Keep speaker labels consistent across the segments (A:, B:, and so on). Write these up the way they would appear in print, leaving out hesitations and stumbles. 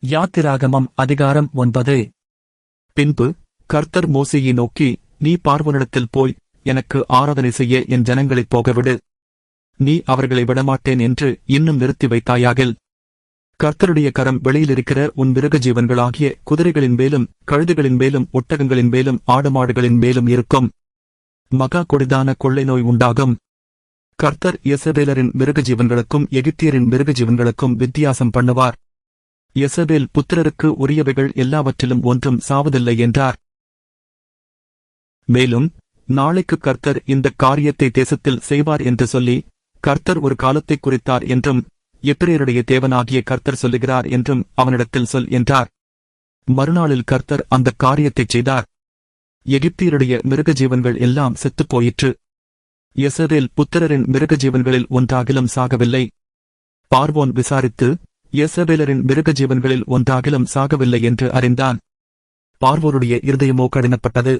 A: யாத்திராகமம் அதிகாரம் 9.
B: பின்பு கர்த்தர் மோசேயை நோக்கி, நீ பார்வோனிடத்தில் போய் எனக்கு ஆராதனை செய்ய என் ஜனங்களைப் போகவிடு. நீ அவர்களை விடமாட்டேன் என்று இன்னும் நிறுத்தி வைத்தாயாகில் கர்த்தருடைய கரம் வெளியிலிருக்கிற உன் மிருக ஜீவன்களாகிய குதிரைகளின் மேலும் கழுதுகளின் மேலும் ஒட்டகங்களின் மேலும் ஆடுமாடுகளின் மேலும் இருக்கும். மகா கொடிதான கொள்ளை நோய் உண்டாகும். கர்த்தர் யெசபேலரின் மிருக ஜீவன்களுக்கும் எகிப்தியரின் மிருக ஜீவன்களுக்கும் வித்தியாசம் பண்ணுவார். யெசபேல் புத்திரருக்கு உரியவைகள் எல்லாவற்றிலும் ஒன்றும் சாவதில்லை என்றார். மேலும் நாளைக்கு கர்த்தர் இந்த காரியத்தை தேசத்தில் செய்வார் என்று சொல்லி, கர்த்தர் ஒரு காலத்தை குறித்தார் என்றும் எபிரேயருடைய தேவனாகிய கர்த்தர் சொல்லுகிறார் என்றும் அவனிடத்தில் சொல் என்றார். மறுநாளில் கர்த்தர் அந்த காரியத்தைச் செய்தார். எகிப்தியருடைய மிருக ஜீவன்கள் எல்லாம் செத்துப் போயிற்று. யெசபேல் புத்திரரின் மிருக ஜீவன்களில் ஒன்றாகிலும் சாகவில்லை. பார்வோன் விசாரித்து, யெசபேலரின் மிருக ஜீவன்களில் ஒன்றாகிலும் சாகவில்லை என்று அறிந்தான். பார்வோனுடைய இருதயமோ கடினப்பட்டது.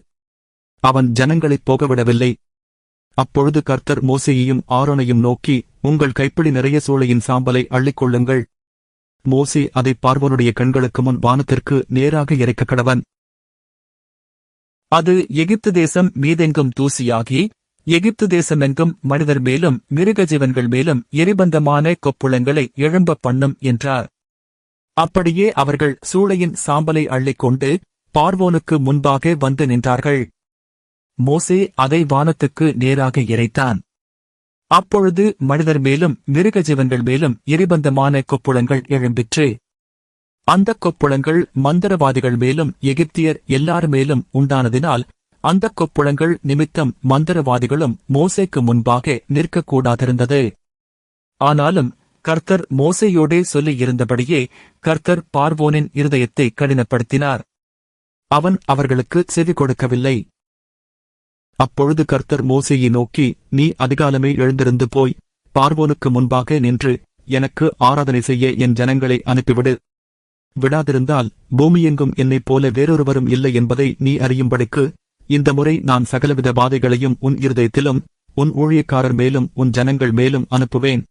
B: அவன் ஜனங்களைப் போகவிடவில்லை. அப்பொழுது கர்த்தர் மோசேயையும் ஆரோனையும் நோக்கி, உங்கள் கைப்பிடி நிறைய சூளையின் சாம்பலை அள்ளிக்கொள்ளுங்கள். மோசே அதை பார்வோனுடைய கண்களுக்கு முன் வானத்திற்கு நேராக இறைக்கக் கடவன்.
A: அது எகிப்து தேசம் மீதெங்கும் தூசியாகி, எகிப்து தேசமெங்கும் மனிதர் மேலும் மிருகஜீவன்கள் மேலும் எரிபந்தமான கொப்புளங்களை எழும்ப பண்ணும் என்றார். அப்படியே அவர்கள் சூளையின் சாம்பலை அள்ளிக்கொண்டு பார்வோனுக்கு முன்பாக வந்து நின்றார்கள். மோசே அதை வானத்துக்கு நேராக இறைத்தான். அப்பொழுது மனிதர் மேலும் மிருகஜீவன்கள் மேலும் எரிபந்தமான கொப்புளங்கள் எழும்பிற்று. அந்தக் கொப்புளங்கள் மந்திரவாதிகள் மேலும் எகிப்தியர் எல்லார் மேலும் உண்டானதினால் அந்தக் கொப்புளங்கள் நிமித்தம் மந்திரவாதிகளும் மோசேக்கு முன்பாக நிற்கக்கூடாதிருந்தது. ஆனாலும் கர்த்தர் மோசேயோடே சொல்லியிருந்தபடியே கர்த்தர் பார்வோனின் இருதயத்தை கடினப்படுத்தினார். அவன் அவர்களுக்கு செவி கொடுக்கவில்லை. அப்பொழுது கர்த்தர் மோசேயை நோக்கி, நீ அதிகாலமே எழுந்திருந்து போய் பார்வோனுக்கு முன்பாக நின்று எனக்கு ஆராதனை செய்ய என் ஜனங்களை அனுப்பிவிடு. விடாதிருந்தால் பூமியெங்கும் என்னைப் போல வேறொருவரும் இல்லை என்பதை நீ அறியும்படிக்கு இந்த முறை நான் சகலவித வாதைகளையும் உன் இருதயத்திலும் உன் ஊழியக்காரர் மேலும் உன் ஜனங்கள் மேலும் அனுப்புவேன்.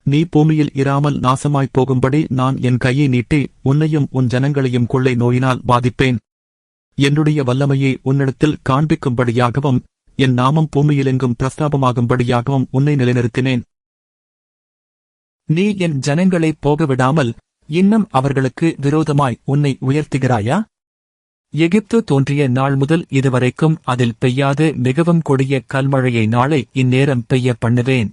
A: நீ பூமியில் இராமல் நாசமாய்ப் போகும்படி நான் என் கையை நீட்டி உன்னையும் உன் ஜனங்களையும் கொள்ளை நோயினால் பாதிப்பேன். என்னுடைய வல்லமையை உன்னிடத்தில் காண்பிக்கும்படியாகவும் என் நாமம் பூமியிலெங்கும் பிரஸ்தாபமாகும்படியாகவும் உன்னை நிலைநிறுத்தினேன். நீ என் ஜனங்களைப் போகவிடாமல் இன்னும் அவர்களுக்கு விரோதமாய் உன்னை உயர்த்துகிறாயா? எகிப்து தோன்றிய நாள் முதல் இதுவரைக்கும் அதில் பெய்யாத மிகவும் கொடிய கல்மழையை நாளை இந்நேரம் பெய்ய பண்ணுவேன்.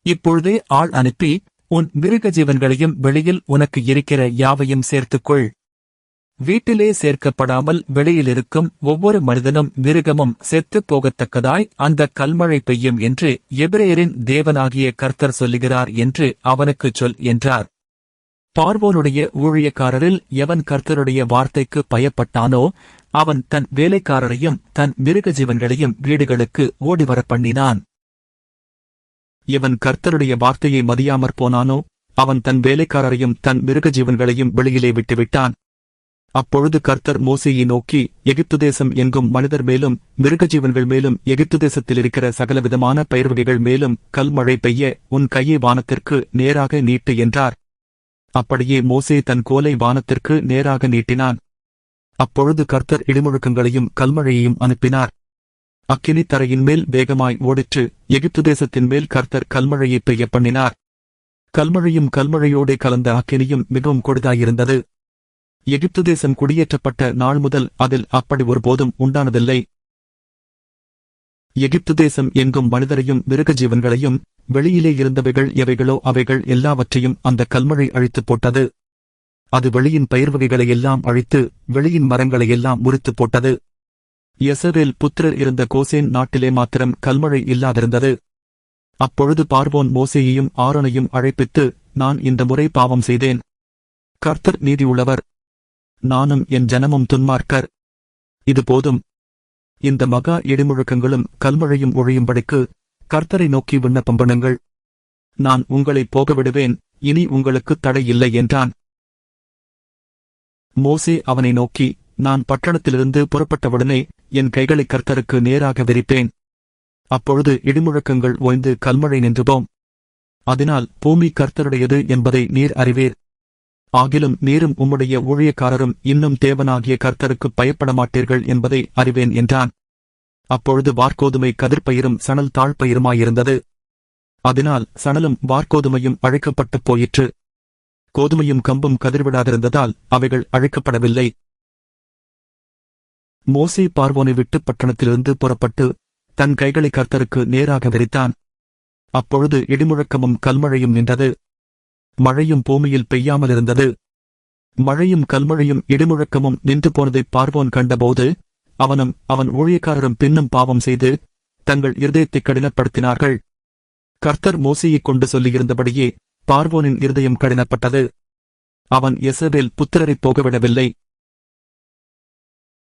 A: இப்பொழுதே ஆள் அனுப்பி உன் மிருக ஜீவன்களையும் வெளியில் உனக்கு இருக்கிற யாவையும் சேர்த்துக்கொள். வீட்டிலே சேர்க்கப்படாமல் வெளியிலிருக்கும் ஒவ்வொரு மனிதனும் மிருகமும் செத்துப் போகத்தக்கதாய் அந்த கல்மழை பெய்யும் என்று எபிரேயரின் தேவனாகிய கர்த்தர் சொல்லுகிறார் என்று அவனுக்குச் சொல் என்றார். பார்வோனுடைய ஊழியக்காரரில் எவன் கர்த்தருடைய வார்த்தைக்கு பயப்பட்டானோ அவன் தன் வேலைக்காரரையும் தன் மிருக ஜீவன்களையும் வீடுகளுக்கு ஓடிவரப் பண்ணினான். எவன் கர்த்தருடைய வார்த்தையை மதியாமற் போனானோ அவன் தன் வேலைக்காரரையும் தன் மிருக ஜீவன்களையும் வெளியிலே விட்டுவிட்டான். அப்பொழுது கர்த்தர் மோசேயை நோக்கி, எகிப்து தேசம் எங்கும் மனிதர் மேலும் மிருகஜீவன்கள் மேலும் எகிப்து தேசத்தில் இருக்கிற சகலவிதமான பயிர்வகைகள் மேலும் கல்மழை பெய்ய உன் கையை வானத்திற்கு நேராக நீட்டு என்றார். அப்படியே மோசே தன் கோலை வானத்திற்கு நேராக நீட்டினான். அப்பொழுது கர்த்தர் இடிமுழக்கங்களையும் கல்மழையையும் அனுப்பினார். அக்கினி தரையின் மேல் வேகமாய் ஓடிற்று. எகிப்து தேசத்தின் மேல் கர்த்தர் கல்மழையை பெய்ய பண்ணினார். கல்மழையும் கல்மழையோடே கலந்த அக்கினியும் மிகவும் கொடிதாயிருந்தது. எகிப்து தேசம் குடியேற்றப்பட்ட நாள் முதல் அதில் அப்படி ஒருபோதும் உண்டானதில்லை. எகிப்து தேசம் எங்கும் மனிதரையும் மிருக ஜீவன்களையும் வெளியிலே இருந்தவைகள் எவைகளோ அவைகள் எல்லாவற்றையும் அந்த கல்மழை அழித்துப் போட்டது. அது வெளியின் பயிர்வகைகளை எல்லாம் அழித்து வெளியின் மரங்களையெல்லாம் முறித்துப் போட்டது. யெசபேல் புத்திரர் இருந்த கோசேன் நாட்டிலே மாத்திரம் கல்மழை இல்லாதிருந்தது. அப்பொழுது பார்வோன் மோசேயையும் ஆரோனையும் அழைப்பித்து, நான் இந்த முறை பாவம் செய்தேன். கர்த்தர் நீதியுள்ளவர். நானும் என் ஜனமும் துன்மார்க்கர். இது போதும். இந்த மகா இடிமுழக்கங்களும் கல்மழையும் ஒழியும்படிக்கு கர்த்தரை நோக்கி விண்ணப்பம் பண்ணுங்கள். நான் உங்களைப் போகவிடுவேன், இனி உங்களுக்கு தடை இல்லை என்றான். மோசே அவனை நோக்கி, நான் பட்டணத்திலிருந்து புறப்பட்டவுடனே என் கைகளை கர்த்தருக்கு நேராக விரிப்பேன். அப்பொழுது இடிமுழக்கங்கள் ஓய்ந்து கல்மழை நின்றுபோம். அதனால் பூமி கர்த்தருடையது என்பதை நீர் அறிவீர்.
B: ஆகிலும் நீரும் உம்முடைய ஊழியக்காரரும் இன்னும் தேவனாகிய கர்த்தருக்கு பயப்பட மாட்டீர்கள் என்பதை அறிவேன் என்றான். அப்பொழுது வார்கோதுமை கதிர்பயிரும் சணல் தாழ்பயிருமாயிருந்தது. அதனால் சணலும் வார்கோதுமையும் அழைக்கப்பட்டுப் போயிற்று. கோதுமையும் கம்பும் கதிர்விடாதிருந்ததால் அவைகள் அழைக்கப்படவில்லை. மோசே பார்வோனை விட்டு பட்டணத்திலிருந்து புறப்பட்டு தன் கைகளை கர்த்தருக்கு நேராக விரித்தான். அப்பொழுது இடிமுழக்கமும் கல்மழையும் நின்றது. மழையும் பூமியில் பெய்யாமலிருந்தது. மழையும் கல்மழையும் இடிமுழக்கமும் நின்று போனதைப் பார்வோன் கண்டபோது அவனும் அவன் ஊழியக்காரரும் பின்னும் பாவம் செய்து தங்கள் இருதயத்தைக் கடினப்படுத்தினார்கள். கர்த்தர் மோசேயைக் கொண்டு சொல்லியிருந்தபடியே பார்வோனின் இருதயம் கடினப்பட்டது. அவன் யெசபேல் புத்திரரைப் போகவிடவில்லை.